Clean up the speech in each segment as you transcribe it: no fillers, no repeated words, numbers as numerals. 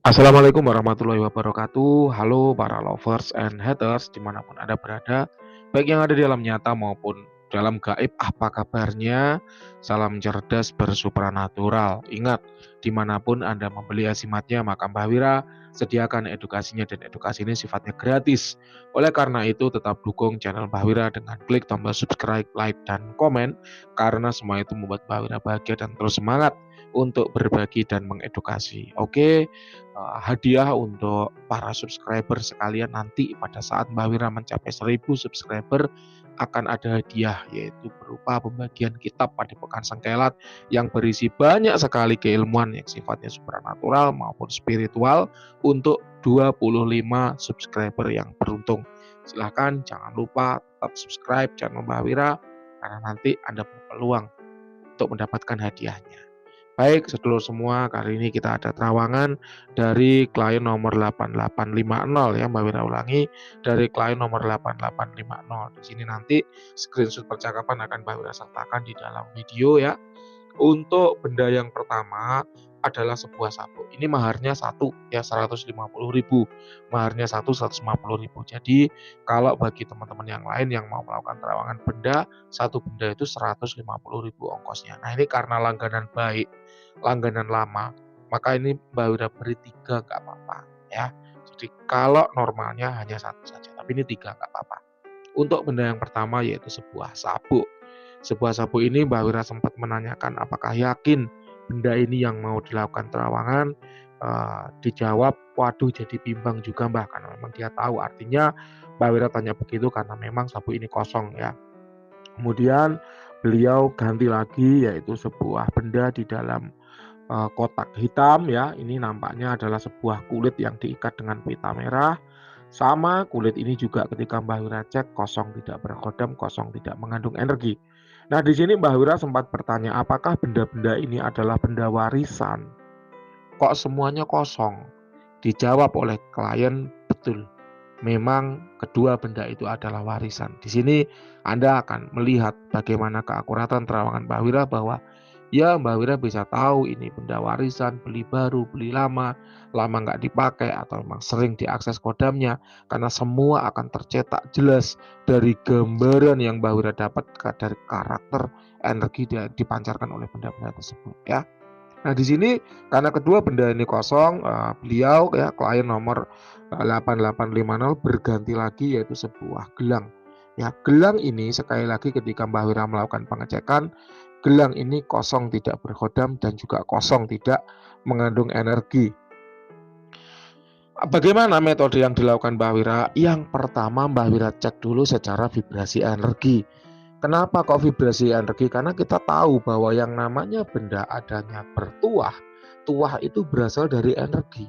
Assalamualaikum warahmatullahi wabarakatuh. Halo para lovers and haters dimanapun Anda berada, baik yang ada di alam nyata maupun dalam gaib, apa kabarnya? Salam cerdas bersupranatural. Ingat, dimanapun Anda membeli asimatnya, maka Mbah Wira sediakan edukasinya dan edukasi ini sifatnya gratis. Oleh karena itu, tetap dukung channel Mbah Wira dengan klik tombol subscribe, like, dan komen, karena semua itu membuat Mbah Wira bahagia dan terus semangat untuk berbagi dan mengedukasi. Oke, hadiah untuk para subscriber sekalian nanti pada saat Mbak Wira mencapai 1000 subscriber akan ada hadiah, yaitu berupa pembagian kitab Padepokan Sengkelat yang berisi banyak sekali keilmuan yang sifatnya supranatural maupun spiritual untuk 25 subscriber yang beruntung. Silahkan jangan lupa tetap subscribe channel Mbak Wira karena nanti Anda berpeluang untuk mendapatkan hadiahnya. Baik, sedulur semua, kali ini kita ada terawangan dari klien nomor 8850 ya, Mbak Wira ulangi, dari klien nomor 8850. Di sini nanti screenshot percakapan akan Mbak Wira sertakan di dalam video ya. Untuk benda yang pertama adalah sebuah sabuk. Ini maharnya satu ya 150.000. Maharnya satu 150.000. Jadi kalau bagi teman-teman yang lain yang mau melakukan terawangan benda, satu benda itu 150.000 ongkosnya. Nah, ini karena langganan baik, langganan lama, maka ini Mbak Wira beri 3 nggak apa-apa ya. Jadi kalau normalnya hanya satu saja, tapi ini 3 nggak apa-apa. Untuk benda yang pertama yaitu sebuah sabuk. Sebuah sabuk ini Mbak Wira sempat menanyakan apakah yakin benda ini yang mau dilakukan terawangan. Dijawab, waduh jadi bimbang juga Mbak, karena memang dia tahu artinya. Mbak Wira tanya begitu karena memang sabuk ini kosong ya. Kemudian beliau ganti lagi yaitu sebuah benda di dalam kotak hitam ya. Ini nampaknya adalah sebuah kulit yang diikat dengan pita merah. Sama kulit ini juga ketika Mbah Wira cek kosong, tidak berkodam, kosong, tidak mengandung energi. Nah, di sini Mbah Wira sempat bertanya, apakah benda-benda ini adalah benda warisan? Kok semuanya kosong? Dijawab oleh klien, betul. Memang kedua benda itu adalah warisan. Di sini Anda akan melihat bagaimana keakuratan terawangan Mbah Wira bahwa ya Mbak Wira bisa tahu ini benda warisan, beli baru, beli lama nggak dipakai atau memang sering diakses kodamnya, karena semua akan tercetak jelas dari gambaran yang Mbak Wira dapat dari karakter energi yang dipancarkan oleh benda-benda tersebut ya. Nah, di sini karena kedua benda ini kosong, beliau ya klien nomor 8850 berganti lagi yaitu sebuah gelang. Ya, gelang ini sekali lagi ketika Mbah Wira melakukan pengecekan, gelang ini kosong, tidak berkodam dan juga kosong, tidak mengandung energi. Bagaimana metode yang dilakukan Mbah Wira? Yang pertama Mbah Wira cek dulu secara vibrasi energi. Kenapa kok vibrasi energi? Karena kita tahu bahwa yang namanya benda adanya bertuah, tuah itu berasal dari energi.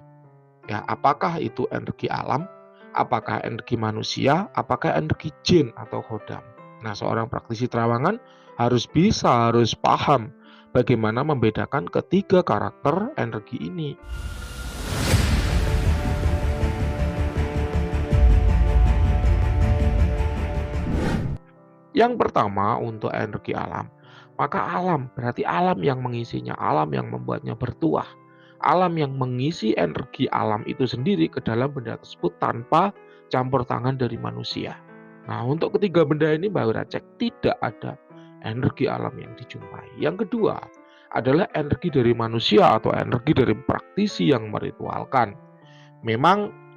Ya, apakah itu energi alam, apakah energi manusia, apakah energi jin atau khodam. Nah, seorang praktisi terawangan harus paham bagaimana membedakan ketiga karakter energi ini. Yang pertama untuk energi alam, maka alam berarti alam yang mengisinya, alam yang membuatnya bertuah, alam yang mengisi energi alam itu sendiri ke dalam benda tersebut tanpa campur tangan dari manusia. Nah, untuk ketiga benda ini Mbak Wira cek tidak ada energi alam yang dijumpai. Yang kedua adalah energi dari manusia atau energi dari praktisi yang meritualkan. Memang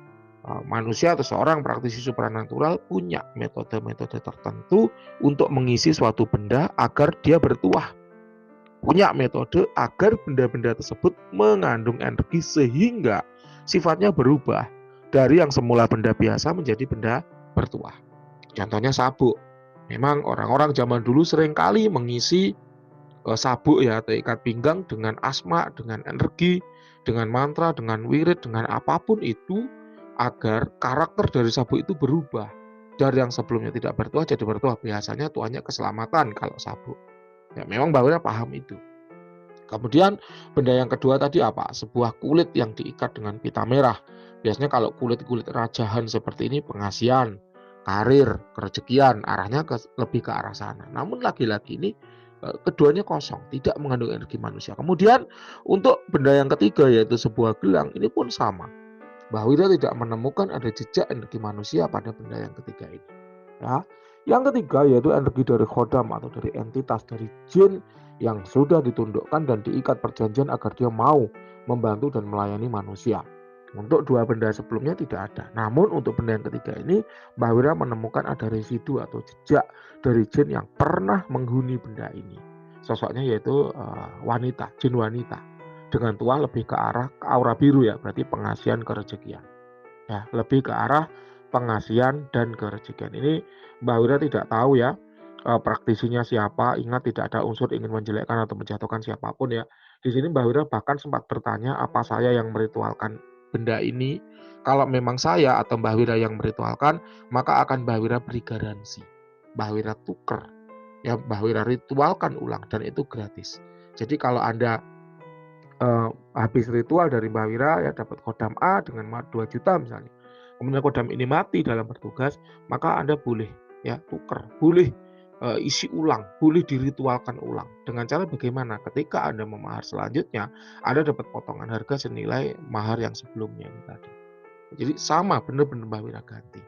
manusia atau seorang praktisi supranatural punya metode-metode tertentu untuk mengisi suatu benda agar dia bertuah. Punya metode agar benda-benda tersebut mengandung energi sehingga sifatnya berubah dari yang semula benda biasa menjadi benda bertuah. Contohnya sabuk. Memang orang-orang zaman dulu seringkali mengisi sabuk ya atau ikat pinggang dengan asma, dengan energi, dengan mantra, dengan wirid, dengan apapun itu agar karakter dari sabuk itu berubah dari yang sebelumnya tidak bertuah jadi bertuah. Biasanya tuanya keselamatan kalau sabuk. Ya, memang Mbak Wira paham itu. Kemudian benda yang kedua tadi apa? Sebuah kulit yang diikat dengan pita merah. Biasanya kalau kulit-kulit rajahan seperti ini pengasihan, karir, kerejekian, arahnya lebih ke arah sana. Namun lagi-lagi ini keduanya kosong, tidak mengandung energi manusia. Kemudian untuk benda yang ketiga yaitu sebuah gelang, ini pun sama. Mbah Wira tidak menemukan ada jejak energi manusia pada benda yang ketiga ini. Ya. Yang ketiga yaitu energi dari khodam atau dari entitas, dari jin yang sudah ditundukkan dan diikat perjanjian agar dia mau membantu dan melayani manusia. Untuk dua benda sebelumnya tidak ada. Namun untuk benda yang ketiga ini, Mbah Wira menemukan ada residu atau jejak dari jin yang pernah menghuni benda ini. Sosoknya yaitu wanita, jin wanita. Dengan tuah lebih ke arah aura biru ya, berarti pengasihan kerejekian. Ya, lebih ke arah pengasihan dan kerejekian. Ini Mbah Wira tidak tahu ya praktisinya siapa. Ingat, tidak ada unsur ingin menjelekkan atau menjatuhkan siapapun ya. Di sini Mbah Wira bahkan sempat bertanya, apa saya yang meritualkan benda ini? Kalau memang saya atau Mbah Wira yang meritualkan, maka akan Mbah Wira beri garansi. Mbah Wira tuker, ya Mbah Wira ritualkan ulang dan itu gratis. Jadi kalau Anda habis ritual dari Mbah Wira ya dapat kodam A dengan 2 juta misalnya. Kemudian kodam ini mati dalam bertugas, maka Anda boleh ya tuker, boleh isi ulang, boleh diritualkan ulang. Dengan cara bagaimana? Ketika Anda memahar selanjutnya, Anda dapat potongan harga senilai mahar yang sebelumnya ini tadi. Jadi sama, benar-benar Mbah Wira ganti.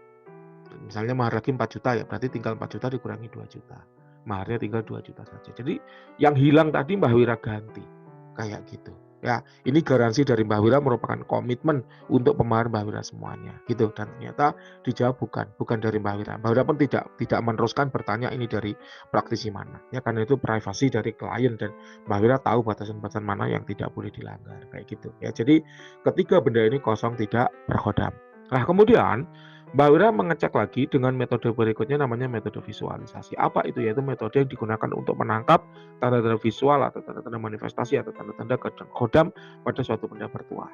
Misalnya mahar lagi 4 juta ya, berarti tinggal 4 juta dikurangi 2 juta. Maharnya tinggal 2 juta saja. Jadi yang hilang tadi Mbah Wira ganti. Kayak gitu. Ya, ini garansi dari Mbah Wira merupakan komitmen untuk pemahar Mbah Wira semuanya, gitu. Dan ternyata dijawab bukan dari Mbah Wira. Mbah Wira pun tidak meneruskan bertanya ini dari praktisi mana. Ya, karena itu privasi dari klien dan Mbah Wira tahu batasan-batasan mana yang tidak boleh dilanggar, kayak gitu. Ya, jadi ketiga benda ini kosong, tidak berkhodam. Nah, kemudian Mbah Wira mengecek lagi dengan metode berikutnya, namanya metode visualisasi. Apa itu? Yaitu metode yang digunakan untuk menangkap tanda-tanda visual atau tanda-tanda manifestasi atau tanda-tanda khodam pada suatu benda bertuah.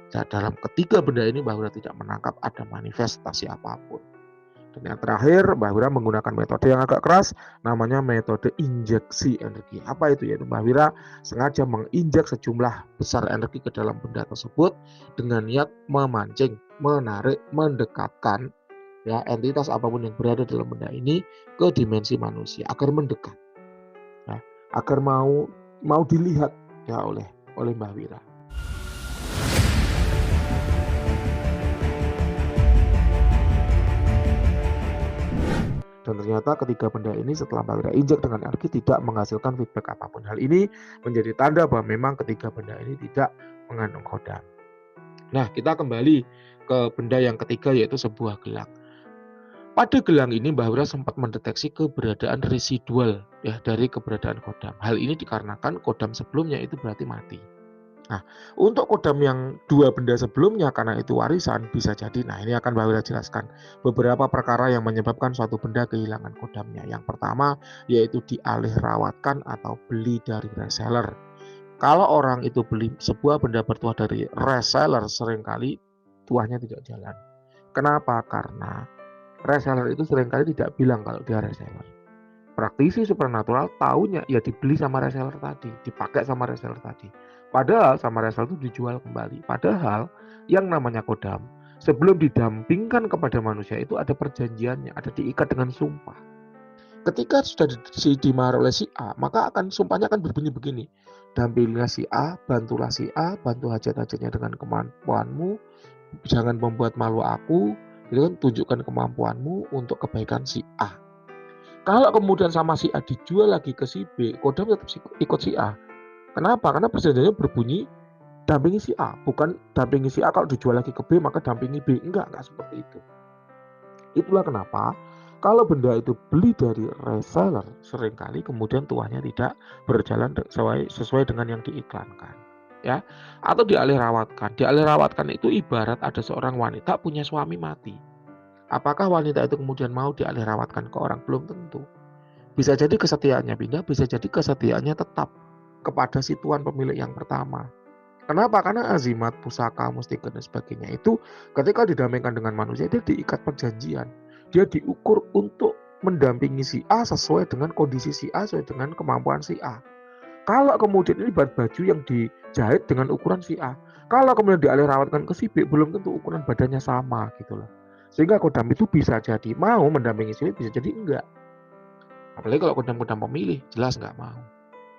Nah, dalam ketiga benda ini Mbah Wira tidak menangkap ada manifestasi apapun. Dan yang terakhir, Mbah Wira menggunakan metode yang agak keras, namanya metode injeksi energi. Apa itu? Yaitu Mbah Wira sengaja menginjek sejumlah besar energi ke dalam benda tersebut dengan niat memancing, menarik, mendekatkan ya entitas apapun yang berada dalam benda ini ke dimensi manusia agar mendekat, ya, agar mau dilihat ya oleh Mbah Wira. Dan ternyata ketiga benda ini setelah Mbah Wira injek dengan energi tidak menghasilkan feedback apapun. Hal ini menjadi tanda bahwa memang ketiga benda ini tidak mengandung khodam. Nah, kita kembali ke benda yang ketiga yaitu sebuah gelang. Pada gelang ini Mbah Wira sempat mendeteksi keberadaan residual ya dari keberadaan khodam. Hal ini dikarenakan khodam sebelumnya itu berarti mati. Nah, untuk kodam yang dua benda sebelumnya karena itu warisan bisa jadi, nah ini akan Mbah Wira jelaskan beberapa perkara yang menyebabkan suatu benda kehilangan kodamnya. Yang pertama yaitu dialih rawatkan atau beli dari reseller. Kalau orang itu beli sebuah benda bertuah dari reseller, seringkali tuahnya tidak jalan. Kenapa? Karena reseller itu seringkali tidak bilang kalau dia reseller. Praktisi supernatural taunya ya dibeli sama reseller tadi, dipakai sama reseller tadi. Padahal sama reseller itu dijual kembali. Padahal yang namanya kodam sebelum didampingkan kepada manusia itu ada perjanjiannya, ada diikat dengan sumpah. Ketika sudah dimahar oleh si A, maka sumpahnya akan berbunyi begini. Dampingilah si A, bantulah si A, bantu hajat-hajatnya dengan kemampuanmu, jangan membuat malu aku, itu kan tunjukkan kemampuanmu untuk kebaikan si A. Kalau kemudian sama si A dijual lagi ke si B, kodam tetap ikut si A. Kenapa? Karena perjanjiannya berbunyi dampingi si A, bukan dampingi si A kalau dijual lagi ke B maka dampingi B. Enggak seperti itu. Itulah kenapa kalau benda itu beli dari reseller, seringkali kemudian tuahnya tidak berjalan sesuai dengan yang diiklankan. Ya, atau dialih rawatkan. Dialih rawatkan itu ibarat ada seorang wanita punya suami mati. Apakah wanita itu kemudian mau dialih rawatkan ke orang? Belum tentu. Bisa jadi kesetiaannya pindah, bisa jadi kesetiaannya tetap kepada si tuan pemilik yang pertama. Kenapa? Karena azimat, pusaka, mustika, dan sebagainya itu ketika didampingkan dengan manusia, dia diikat perjanjian. Dia diukur untuk mendampingi si A sesuai dengan kondisi si A, sesuai dengan kemampuan si A. Kalau kemudian ini baju yang dijahit dengan ukuran si A, kalau kemudian dialih rawatkan ke si B, belum tentu ukuran badannya sama gitu loh. Sehingga kodam itu bisa jadi mau mendampingi si B, bisa jadi enggak. Apalagi kalau kodam-kodam pemilih, jelas nggak mau.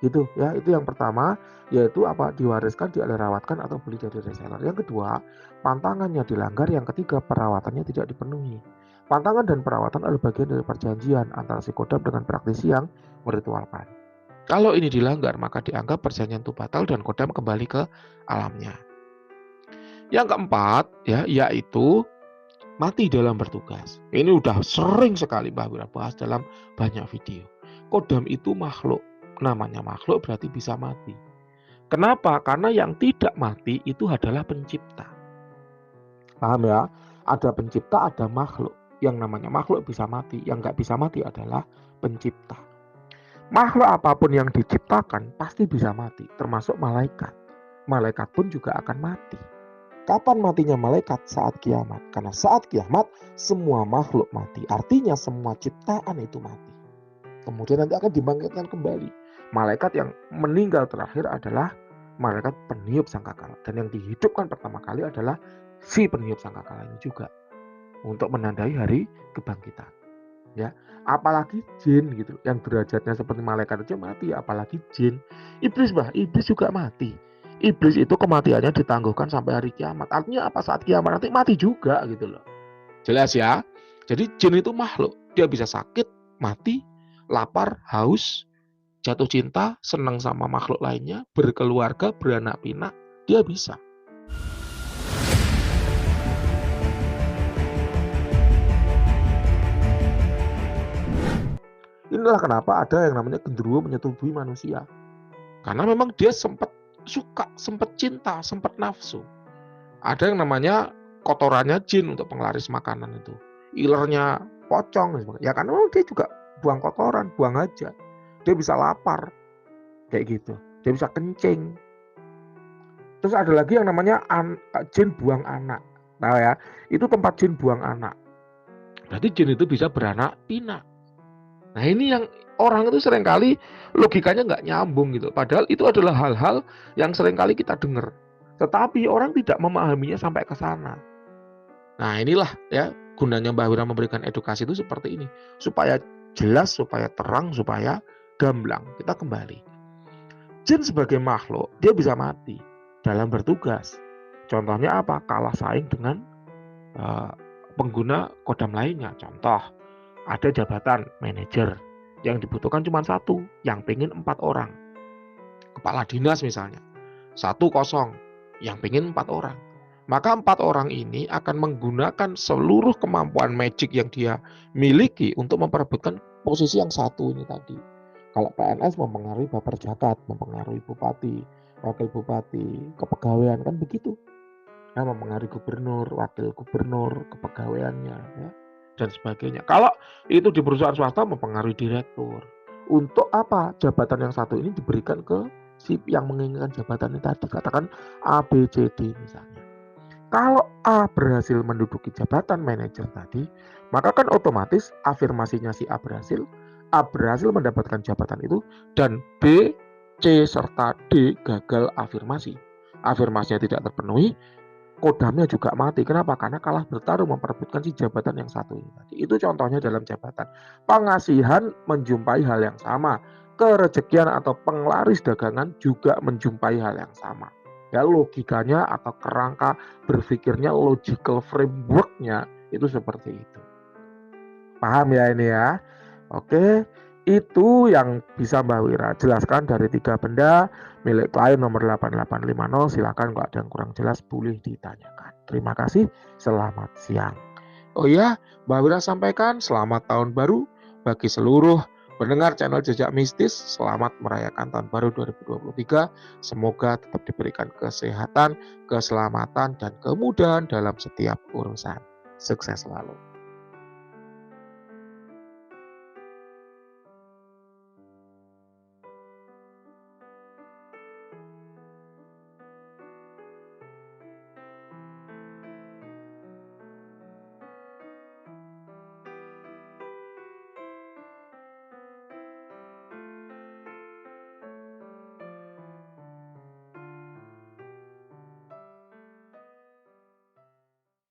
Gitu ya, itu yang pertama, yaitu apa? Diwariskan, dirawatkan atau beli dari reseller. Yang kedua, pantangannya dilanggar. Yang ketiga, perawatannya tidak dipenuhi. Pantangan dan perawatan adalah bagian dari perjanjian antara si kodam dengan praktisi yang meritualkan. Kalau ini dilanggar, maka dianggap perjanjian itu batal dan kodam kembali ke alamnya. Yang keempat, ya, yaitu mati dalam bertugas. Ini udah sering sekali Mbah Wira bahas dalam banyak video. Kodam itu makhluk. Namanya makhluk berarti bisa mati. Kenapa? Karena yang tidak mati itu adalah pencipta. Paham ya? Ada pencipta, ada makhluk. Yang namanya makhluk bisa mati. Yang nggak bisa mati adalah pencipta. Makhluk apapun yang diciptakan pasti bisa mati, termasuk malaikat. Malaikat pun juga akan mati. Kapan matinya malaikat? Saat kiamat. Karena saat kiamat semua makhluk mati. Artinya semua ciptaan itu mati. Kemudian nanti akan dibangkitkan kembali. Malaikat yang meninggal terakhir adalah malaikat peniup sangkakala. Dan yang dihidupkan pertama kali adalah si peniup sangkakala ini juga. Untuk menandai hari kebangkitan. Ya, apalagi jin gitu, yang derajatnya seperti malaikat aja mati, apalagi jin. Iblis juga mati. Iblis itu kematiannya ditangguhkan sampai hari kiamat. Artinya apa? Saat kiamat nanti mati juga gitu loh. Jelas ya? Jadi jin itu makhluk. Dia bisa sakit, mati, lapar, haus, jatuh cinta, senang sama makhluk lainnya, berkeluarga, beranak pinak. Dia bisa. Inilah kenapa ada yang namanya genderuwo menyetubuhi manusia. Karena memang dia sempat suka, sempat cinta, sempat nafsu. Ada yang namanya kotorannya jin untuk penglaris makanan itu. Ilernya pocong. Ya karena dia juga buang kotoran, buang hajat. Dia bisa lapar. Kayak gitu. Dia bisa kencing. Terus ada lagi yang namanya jin buang anak. Nah ya, itu tempat jin buang anak. Berarti jin itu bisa beranak pinak. Nah ini yang orang itu seringkali logikanya nggak nyambung gitu. Padahal itu adalah hal-hal yang seringkali kita dengar. Tetapi orang tidak memahaminya sampai ke sana. Nah inilah ya gunanya Mbah Wira memberikan edukasi itu seperti ini. Supaya jelas, supaya terang, supaya gamblang. Kita kembali. Jin sebagai makhluk, dia bisa mati dalam bertugas. Contohnya apa? Kalah saing dengan pengguna kodam lainnya. Contoh, ada jabatan manajer yang dibutuhkan cuma satu, yang pengen 4 orang. Kepala dinas misalnya, 1 kosong, yang pengen 4 orang. Maka 4 orang ini akan menggunakan seluruh kemampuan magic yang dia miliki untuk memperebutkan posisi yang satu ini tadi. Kalau PNS mempengaruhi baper jakat, mempengaruhi bupati, wakil bupati, kepegawaian, kan begitu. Ya, mempengaruhi gubernur, wakil gubernur, kepegawaiannya, ya, dan sebagainya. Kalau itu di perusahaan swasta mempengaruhi direktur. Untuk apa? Jabatan yang satu ini diberikan ke si yang menginginkan jabatan ini tadi. Katakan A, B, C, D misalnya. Kalau A berhasil menduduki jabatan manajer tadi, maka kan otomatis afirmasinya si A berhasil mendapatkan jabatan itu, dan B, C, serta D gagal afirmasi. Afirmasinya tidak terpenuhi, kodamnya juga mati. Kenapa? Karena kalah bertarung memperebutkan si jabatan yang satu ini tadi. Itu contohnya dalam jabatan. Pengasihan menjumpai hal yang sama. Kerejekian atau penglaris dagangan juga menjumpai hal yang sama. Ya, logikanya atau kerangka berpikirnya, logical framework-nya itu seperti itu. Paham ya ini ya? Oke, itu yang bisa Mbak Wira jelaskan dari 3 benda milik klien nomor 8850. Silakan kalau ada yang kurang jelas boleh ditanyakan. Terima kasih, selamat siang. Oh ya, Mbak Wira sampaikan selamat tahun baru bagi seluruh pendengar channel Jejak Mistis. Selamat merayakan tahun baru 2023. Semoga tetap diberikan kesehatan, keselamatan, dan kemudahan dalam setiap urusan. Sukses selalu.